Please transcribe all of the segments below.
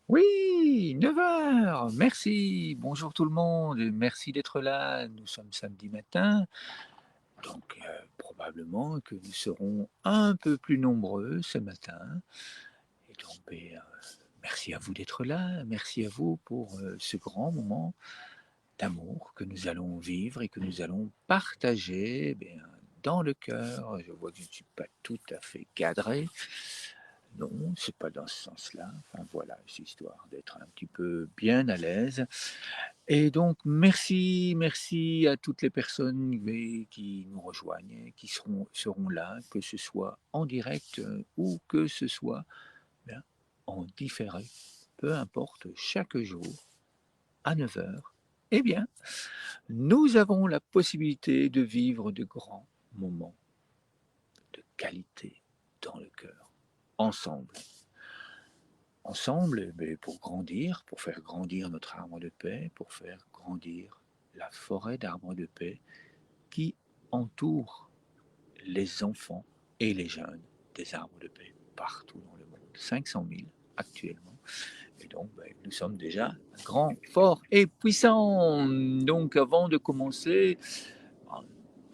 Oui, 9 heures. Merci. Bonjour tout le monde, merci d'être là. Nous sommes samedi matin, donc probablement que nous serons un peu plus nombreux ce matin et donc merci à vous d'être là. Merci à vous pour, ce grand moment d'amour que nous allons vivre et que nous allons partager, dans le cœur. Je vois que je ne suis pas tout à fait cadré. Non, c'est pas dans ce sens-là. Enfin voilà, c'est histoire d'être un petit peu bien à l'aise. Et donc merci, merci à toutes les personnes, qui nous rejoignent, qui seront là, que ce soit en direct, ou que ce soit, bien, en différé. Peu importe, chaque jour à 9 heures, eh bien, nous avons la possibilité de vivre de grands moments de qualité dans le cœur, ensemble. Ensemble, pour grandir, pour faire grandir notre arbre de paix, pour faire grandir la forêt d'arbres de paix qui entoure les enfants et les jeunes des arbres de paix partout dans le monde. 500 000 actuellement. Et donc, nous sommes déjà grands, forts et puissants. Donc, avant de commencer, on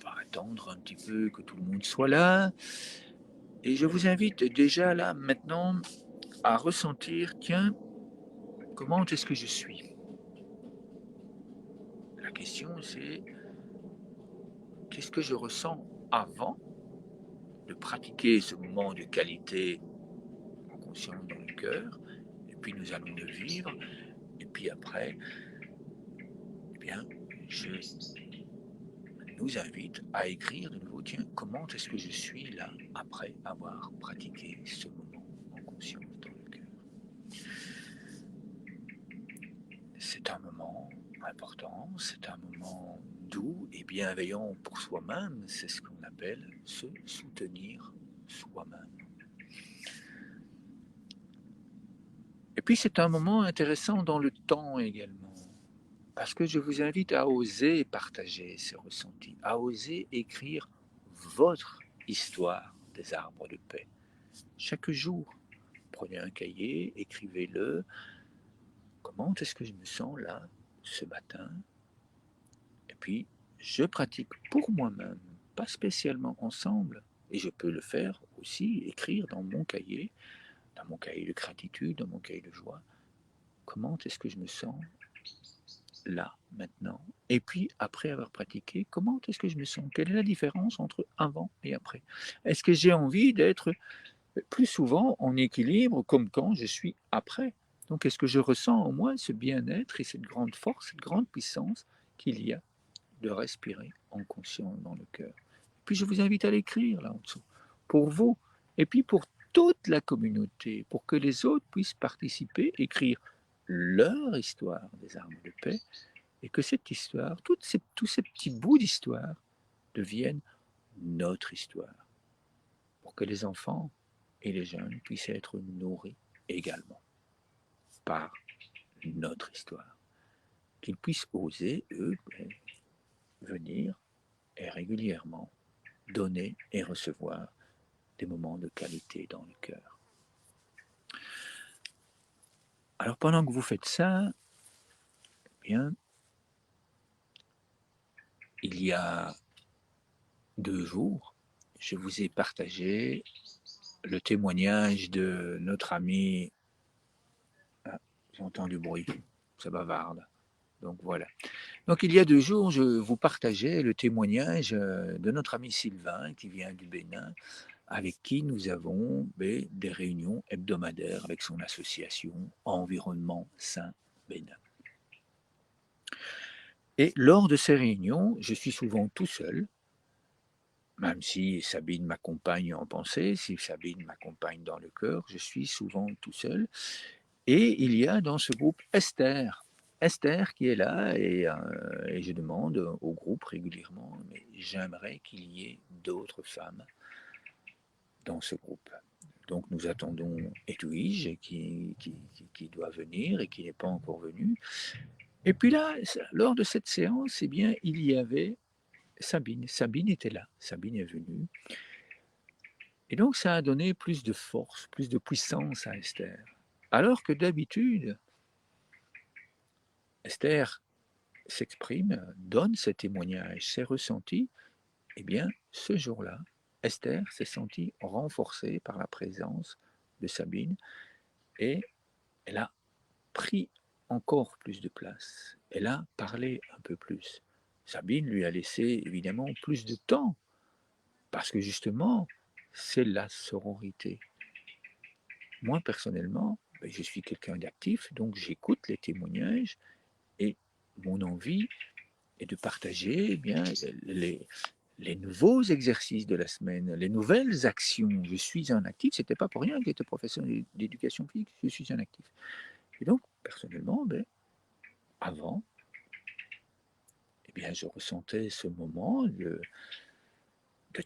va attendre un petit peu que tout le monde soit là. Et je vous invite déjà là, maintenant, à ressentir, tiens, comment est-ce que je suis? La question, c'est qu'est-ce que je ressens avant de pratiquer ce moment de qualité en conscience dans le cœur, et puis nous allons le vivre, et puis après, eh bien, je nous invite à écrire de nouveau, tiens, comment est-ce que je suis là après avoir pratiqué ce moment en conscience dans le cœur. C'est un moment important, c'est un moment doux et bienveillant pour soi-même, c'est ce qu'on appelle se soutenir soi-même. Et puis c'est un moment intéressant dans le temps également, parce que je vous invite à oser partager ces ressentis, à oser écrire votre histoire des arbres de paix. Chaque jour, prenez un cahier, écrivez-le. Comment est-ce que je me sens là, ce matin? Et puis, je pratique pour moi-même, pas spécialement ensemble. Et je peux le faire aussi, écrire dans mon cahier de gratitude, dans mon cahier de joie. Comment est-ce que je me sens là, maintenant? Et puis, après avoir pratiqué, comment est-ce que je me sens? Quelle est la différence entre avant et après? Est-ce que j'ai envie d'être plus souvent en équilibre comme quand je suis après? Donc, est-ce que je ressens en moi ce bien-être et cette grande force, cette grande puissance qu'il y a de respirer en conscience dans le cœur? Puis je vous invite à l'écrire là en dessous, pour vous, et puis pour toute la communauté, pour que les autres puissent participer, écrire leur histoire des arbres de paix, et que cette histoire, tous ces petits bouts d'histoire deviennent notre histoire, pour que les enfants et les jeunes puissent être nourris également par notre histoire, qu'ils puissent oser, eux, venir et régulièrement donner et recevoir des moments de qualité dans le cœur. Alors pendant que vous faites ça, eh bien, il y a 2 jours, je vous ai partagé le témoignage de notre ami. Ah, j'entends du bruit, ça bavarde, donc voilà. Donc il y a 2 jours, je vous partageais le témoignage, de notre ami Sylvain qui vient du Bénin, avec qui nous avons, des réunions hebdomadaires avec son association Environnement Sain Bénin. Et lors de ces réunions, je suis souvent tout seul, même si Sabine m'accompagne en pensée, si Sabine m'accompagne dans le cœur, je suis souvent tout seul. Et il y a dans ce groupe Esther. Esther qui est là et je demande au groupe régulièrement, mais j'aimerais qu'il y ait d'autres femmes dans ce groupe. Donc nous attendons Edwige qui doit venir et qui n'est pas encore venue. Et puis là, lors de cette séance, eh bien, il y avait Sabine. Sabine était là. Sabine est venue. Et donc ça a donné plus de force, plus de puissance à Esther. Alors que d'habitude, Esther s'exprime, donne ses témoignages, ses ressentis, eh bien, ce jour-là, Esther s'est sentie renforcée par la présence de Sabine et elle a pris encore plus de place. Elle a parlé un peu plus. Sabine lui a laissé évidemment plus de temps parce que justement, c'est la sororité. Moi, personnellement, je suis quelqu'un d'actif, donc j'écoute les témoignages et mon envie est de partager bien, les nouveaux exercices de la semaine, les nouvelles actions. Je suis un actif, c'était pas pour rien que j'étais professeur d'éducation physique, je suis un actif. Et donc, personnellement, avant, eh bien, je ressentais ce moment de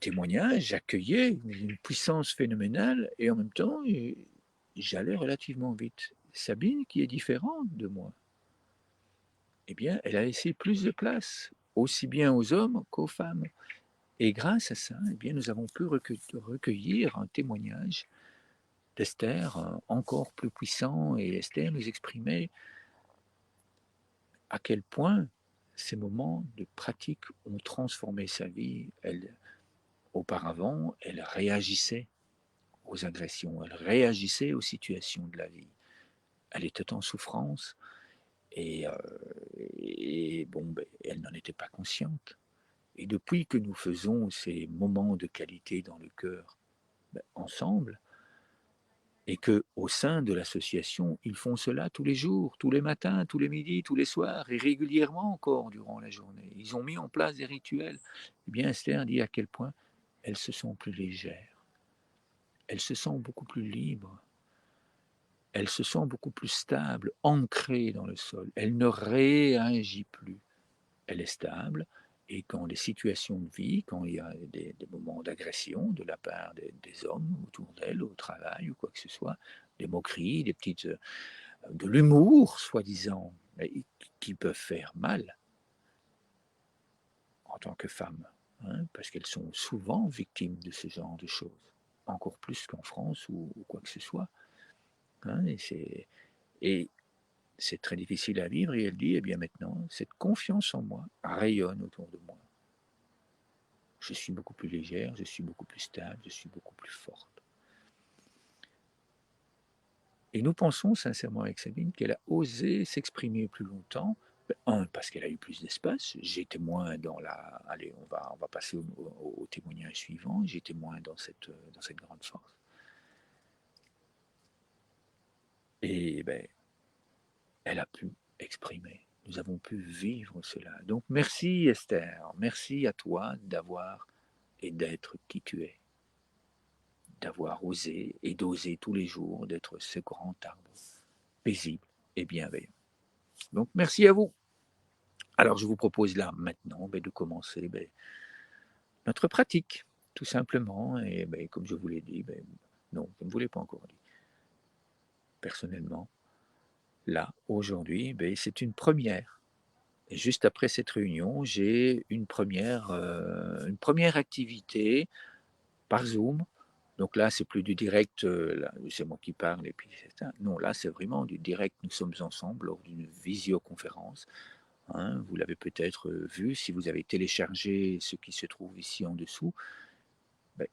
témoignage, j'accueillais une puissance phénoménale et en même temps, j'allais relativement vite. Sabine, qui est différente de moi, eh bien, elle a laissé plus de place, aussi bien aux hommes qu'aux femmes. Et grâce à ça, eh bien, nous avons pu recueillir un témoignage d'Esther encore plus puissant. Et Esther nous exprimait à quel point ces moments de pratique ont transformé sa vie. Auparavant, elle réagissait aux agressions, elle réagissait aux situations de la vie. Elle était en souffrance et, euh, elle n'en était pas consciente. Et depuis que nous faisons ces moments de qualité dans le cœur ensemble, et que au sein de l'association, ils font cela tous les jours, tous les matins, tous les midis, tous les soirs, et régulièrement encore durant la journée. Ils ont mis en place des rituels. Eh bien, Esther dit à quel point elles se sont plus légères, elles se sentent beaucoup plus libres, elles se sentent beaucoup plus stables, ancrées dans le sol. Elle ne réagit plus. Elle est stable. Et quand les situations de vie, quand il y a des moments d'agression de la part des hommes autour d'elle, au travail ou quoi que ce soit, des moqueries, des petites, de l'humour, soi-disant, qui peuvent faire mal en tant que femmes, hein, parce qu'elles sont souvent victimes de ce genre de choses, encore plus qu'en France ou quoi que ce soit. Hein, et c'est très difficile à vivre, et elle dit, eh bien maintenant, cette confiance en moi rayonne autour de moi. Je suis beaucoup plus légère, je suis beaucoup plus stable, je suis beaucoup plus forte. Et nous pensons sincèrement avec Sabine qu'elle a osé s'exprimer plus longtemps. Parce qu'elle a eu plus d'espace. J'étais moins dans la. Allez, on va passer au témoignage suivant. J'étais moins dans cette grande force. Et elle a pu exprimer. Nous avons pu vivre cela. Donc merci Esther, merci à toi d'avoir et d'être qui tu es, d'avoir osé et d'oser tous les jours d'être ce grand arbre paisible et bienveillant. Donc merci à vous. Alors je vous propose là maintenant de commencer notre pratique, tout simplement. Et comme je vous l'ai dit, non, je ne vous l'ai pas encore dit. Personnellement, là, aujourd'hui, c'est une première. Et juste après cette réunion, j'ai une première activité par Zoom. Donc là, c'est plus du direct, là, c'est moi qui parle et puis c'est ça. Non, là, c'est vraiment du direct. Nous sommes ensemble lors d'une visioconférence. Hein. Vous l'avez peut-être vu si vous avez téléchargé ce qui se trouve ici en dessous. Ben,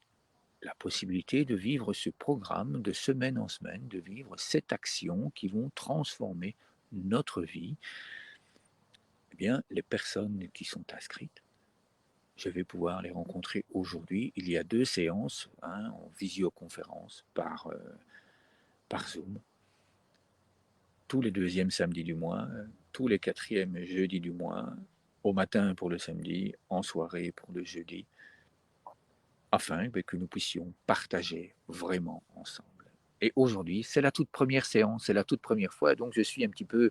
la possibilité de vivre ce programme de semaine en semaine, de vivre cette action qui vont transformer notre vie. Eh bien, les personnes qui sont inscrites, je vais pouvoir les rencontrer aujourd'hui. Il y a 2 séances, hein, en visioconférence par Zoom, tous les deuxièmes samedis du mois, tous les quatrièmes jeudis du mois, au matin pour le samedi, en soirée pour le jeudi, afin que nous puissions partager vraiment ensemble. Et aujourd'hui, c'est la toute première séance, c'est la toute première fois, donc je suis un petit peu,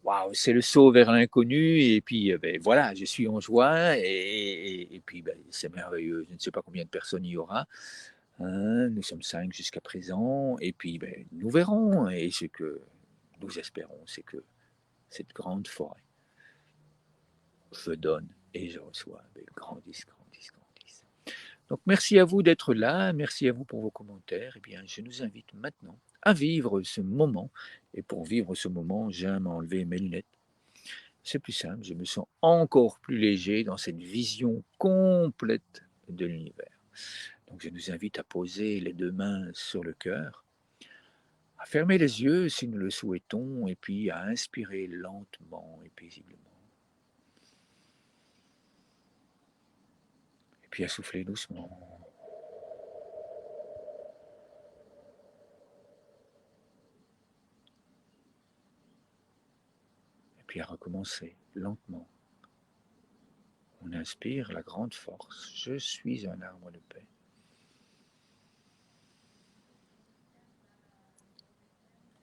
waouh, c'est le saut vers l'inconnu, et puis voilà, je suis en joie, et puis c'est merveilleux. Je ne sais pas combien de personnes il y aura. Hein, nous sommes 5 jusqu'à présent, et puis nous verrons. Et ce que nous espérons, c'est que cette grande forêt, je donne et je reçois, grandisse, grandisse, grandisse. Donc merci à vous d'être là, merci à vous pour vos commentaires. Et bien, je nous invite maintenant à vivre ce moment. Et pour vivre ce moment, j'aime enlever mes lunettes. C'est plus simple, je me sens encore plus léger dans cette vision complète de l'univers. Donc je nous invite à poser les 2 mains sur le cœur, à fermer les yeux si nous le souhaitons et puis à inspirer lentement et paisiblement. Et puis à souffler doucement. Et puis à recommencer lentement. On inspire la grande force. Je suis un arbre de paix.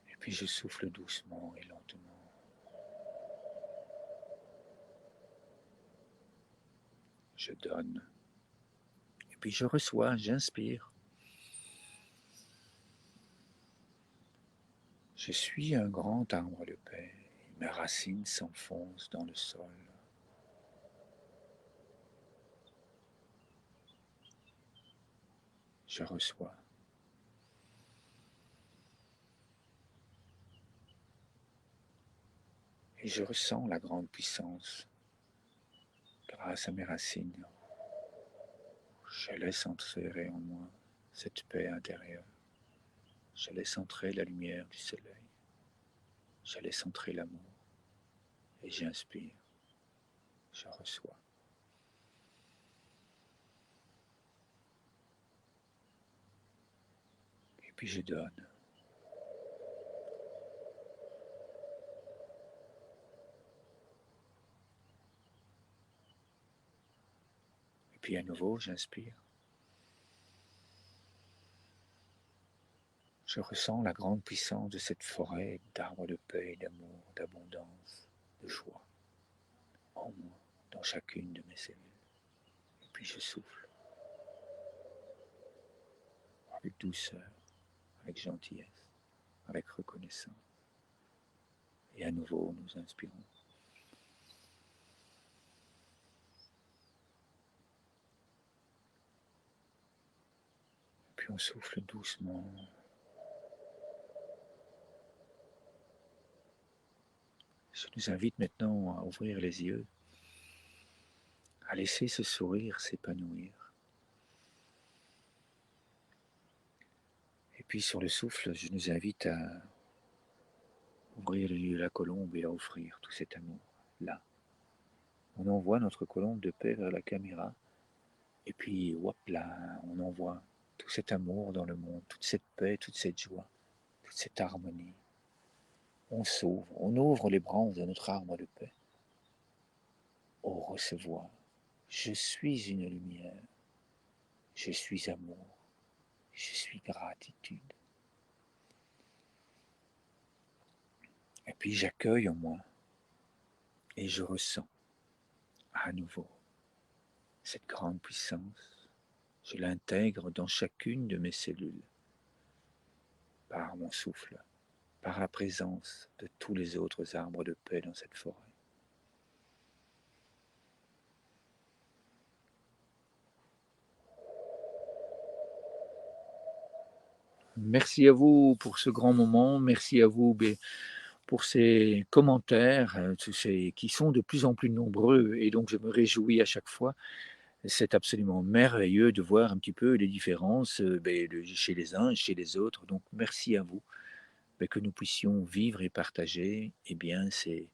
Et puis je souffle doucement et lentement. Je donne. Et puis je reçois, j'inspire. Je suis un grand arbre de paix. Mes racines s'enfoncent dans le sol. Je reçois. Et je ressens la grande puissance grâce à mes racines. Je laisse entrer en moi cette paix intérieure. Je laisse entrer la lumière du soleil. Je laisse entrer l'amour. Et j'inspire. Je reçois. Et puis je donne. Et puis à nouveau, j'inspire. Je ressens la grande puissance de cette forêt d'arbres de paix, d'amour, d'abondance, de joie en moi, dans chacune de mes cellules. Et puis je souffle avec douceur, avec gentillesse, avec reconnaissance. Et à nouveau, nous inspirons. Puis on souffle doucement. Je nous invite maintenant à ouvrir les yeux, à laisser ce sourire s'épanouir. Et puis sur le souffle, je nous invite à ouvrir la colombe et à offrir tout cet amour là. On envoie notre colombe de paix vers la caméra et puis hop là, on envoie tout cet amour dans le monde, toute cette paix, toute cette joie, toute cette harmonie. On s'ouvre, on ouvre les branches de notre arbre de paix. Au recevoir, je suis une lumière, je suis amour, je suis gratitude. Et puis j'accueille en moi et je ressens à nouveau cette grande puissance. Je l'intègre dans chacune de mes cellules par mon souffle, par la présence de tous les autres arbres de paix dans cette forêt. Merci à vous pour ce grand moment, merci à vous pour ces commentaires qui sont de plus en plus nombreux et donc je me réjouis à chaque fois. C'est absolument merveilleux de voir un petit peu les différences chez les uns et chez les autres. Donc merci à vous que nous puissions vivre et partager ces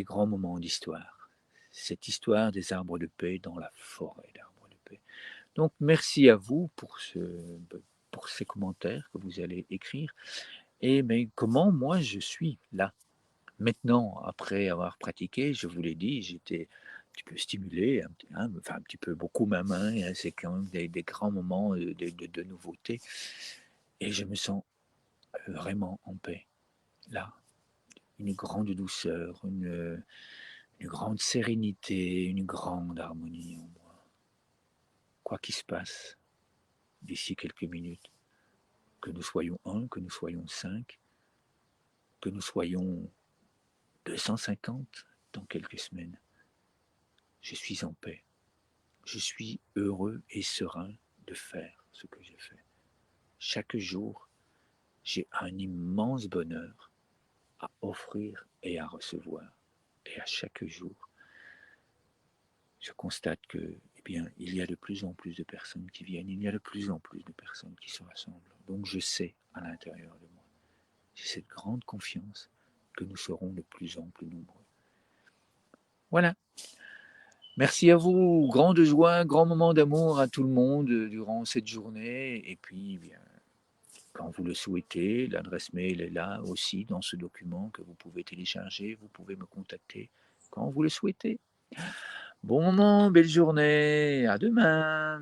grands moments d'histoire. Cette histoire des arbres de paix dans la forêt d'arbres de paix. Donc merci à vous pour ces commentaires que vous allez écrire. Et mais comment moi je suis là maintenant, après avoir pratiqué, je vous l'ai dit, j'étais un petit peu stimulé, enfin un petit peu beaucoup même, hein, c'est quand même des grands moments de nouveauté. Et je me sens vraiment en paix, là. Une grande douceur, une grande sérénité, une grande harmonie en moi. Quoi qu'il se passe d'ici quelques minutes, que nous soyons un, que nous soyons 5, que nous soyons 250 dans quelques semaines, je suis en paix. Je suis heureux et serein de faire ce que je fais. Chaque jour j'ai un immense bonheur à offrir et à recevoir. Et à chaque jour, je constate que, eh bien, il y a de plus en plus de personnes qui viennent, il y a de plus en plus de personnes qui se rassemblent. Donc je sais à l'intérieur de moi, j'ai cette grande confiance que nous serons de plus en plus nombreux. Voilà. Merci à vous, grande joie, grand moment d'amour à tout le monde durant cette journée. Et puis, eh bien, quand vous le souhaitez, l'adresse mail est là aussi dans ce document que vous pouvez télécharger. Vous pouvez me contacter quand vous le souhaitez. Bon moment, belle journée, à demain.